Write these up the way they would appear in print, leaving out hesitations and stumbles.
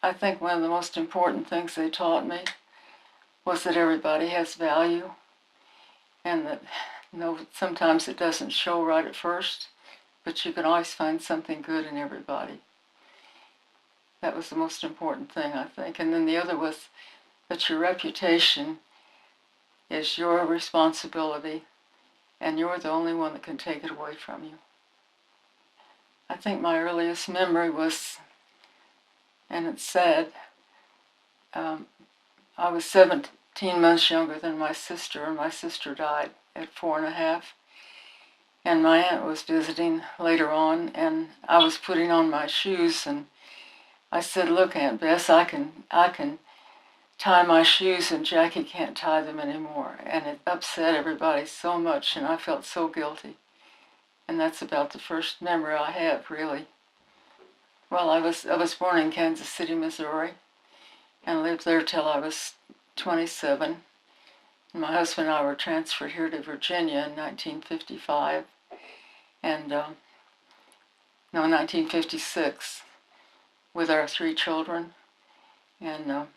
I think one of the most important things they taught me was that everybody has value, and that sometimes it doesn't show right at first, but you can always find something good in everybody. That was the most important thing, I think. And then the other was that your reputation is your responsibility, and you're the only one that can take it away from you. I think my earliest memory was, and it's sad, I was 17 months younger than my sister, and my sister died at 4.5. And my aunt was visiting later on, and I was putting on my shoes, and I said, "Look, Aunt Bess, I can tie my shoes, and Jackie can't tie them anymore." And it upset everybody so much, and I felt so guilty. And that's about the first memory I have, really. Well, I was born in Kansas City, Missouri, and lived there till I was 27. And my husband and I were transferred here to Virginia in 1955, and 1956, with our 3 children. And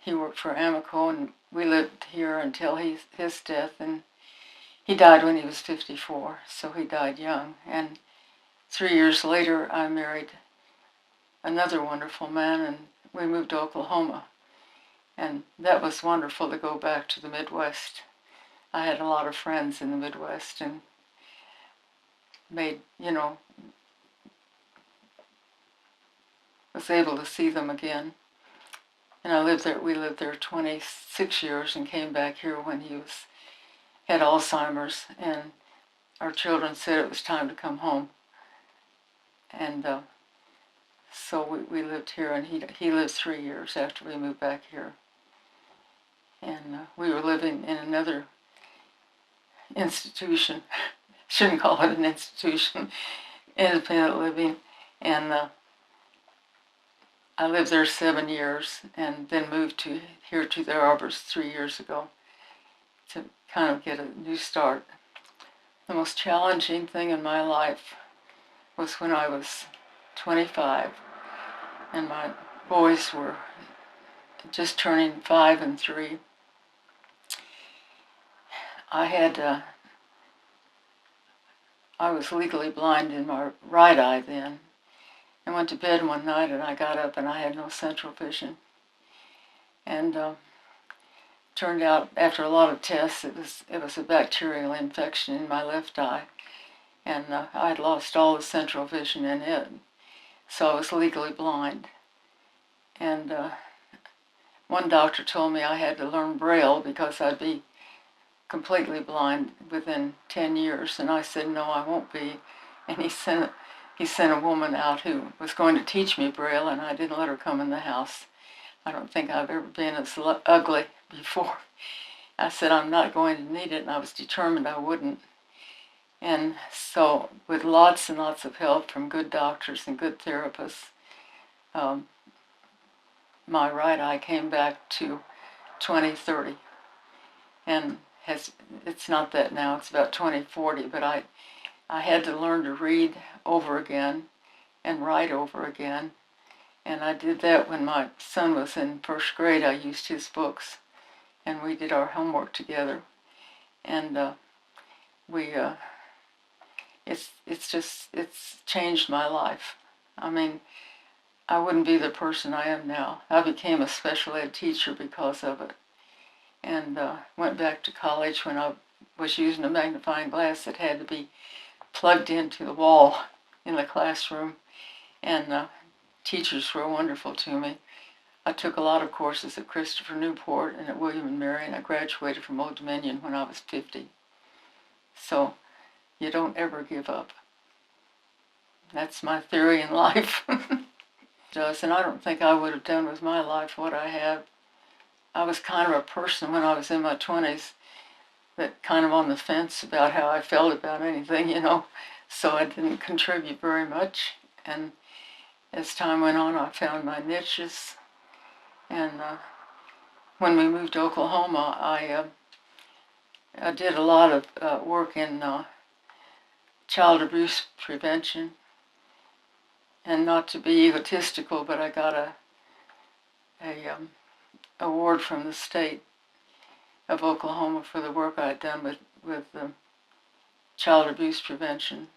he worked for Amoco, and we lived here until his death, and he died when he was 54, so he died young. And 3 years later, I married another wonderful man, and we moved to Oklahoma. And that was wonderful to go back to the Midwest. I had a lot of friends in the Midwest, and was able to see them again. And we lived there 26 years, and came back here when he had Alzheimer's, and our children said it was time to come home. And so we lived here, and he lived 3 years after we moved back here. And we were living in another institution, shouldn't call it an institution, independent living, and I lived there 7 years, and then moved here to the Arbors 3 years ago to kind of get a new start. The most challenging thing in my life was when I was 25, and my boys were just turning 5 and 3. I was legally blind in my right eye then. I went to bed one night, and I got up, and I had no central vision. And turned out, after a lot of tests, it was a bacterial infection in my left eye, and I had lost all the central vision in it, so I was legally blind. And one doctor told me I had to learn Braille because I'd be completely blind within 10 years, and I said, "No, I won't be." And he sent a woman out who was going to teach me Braille, and I didn't let her come in the house. I don't think I've ever been as ugly before. I said, "I'm not going to need it," and I was determined I wouldn't. And so, with lots and lots of help from good doctors and good therapists, my right eye came back to 20/30. And it's not that now, it's about 20/40, but I had to learn to read over again and write over again. And I did that when my son was in 1st grade. I used his books, and we did our homework together. And it's changed my life. I mean, I wouldn't be the person I am now. I became a special ed teacher because of it. And went back to college when I was using a magnifying glass that had to be plugged into the wall in the classroom. And teachers were wonderful to me. I took a lot of courses at Christopher Newport and at William & Mary, and I graduated from Old Dominion when I was 50. So you don't ever give up. That's my theory in life. And I don't think I would have done with my life what I have. I was kind of a person when I was in my 20s that kind of on the fence about how I felt about anything, so I didn't contribute very much. And as time went on, I found my niches. And when we moved to Oklahoma, I did a lot of work in child abuse prevention and not to be egotistical, but I got a award from the state of Oklahoma for the work I had done with child abuse prevention.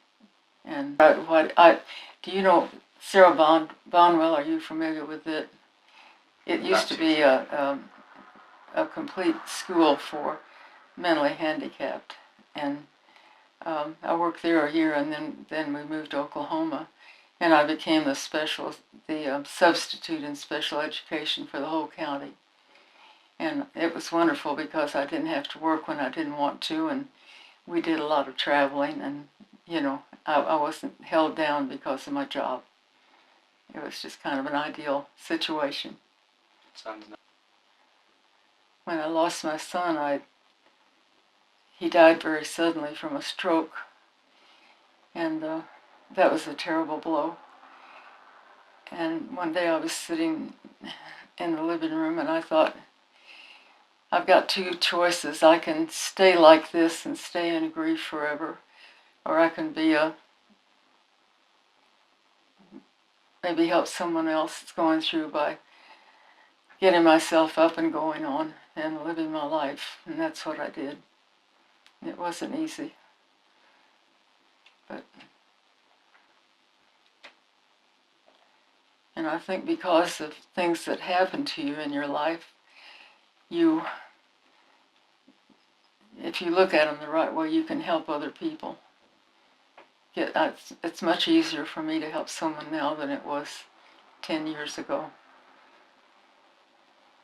And do you know Sarah Bonwell? Are you familiar with it? It used to be a complete school for mentally handicapped, and I worked there a year, and then we moved to Oklahoma, and I became the substitute in special education for the whole county. And it was wonderful because I didn't have to work when I didn't want to, and we did a lot of traveling, and I wasn't held down because of my job. It was just kind of an ideal situation. Sounds nice. When I lost my son, he died very suddenly from a stroke, and that was a terrible blow. And one day I was sitting in the living room, and I thought, I've got two choices. I can stay like this and stay in grief forever, or I can maybe help someone else that's going through by getting myself up and going on and living my life. And that's what I did. It wasn't easy, and I think because of things that happen to you in your life, if you look at them the right way, you can help other people. It's much easier for me to help someone now than it was 10 years ago.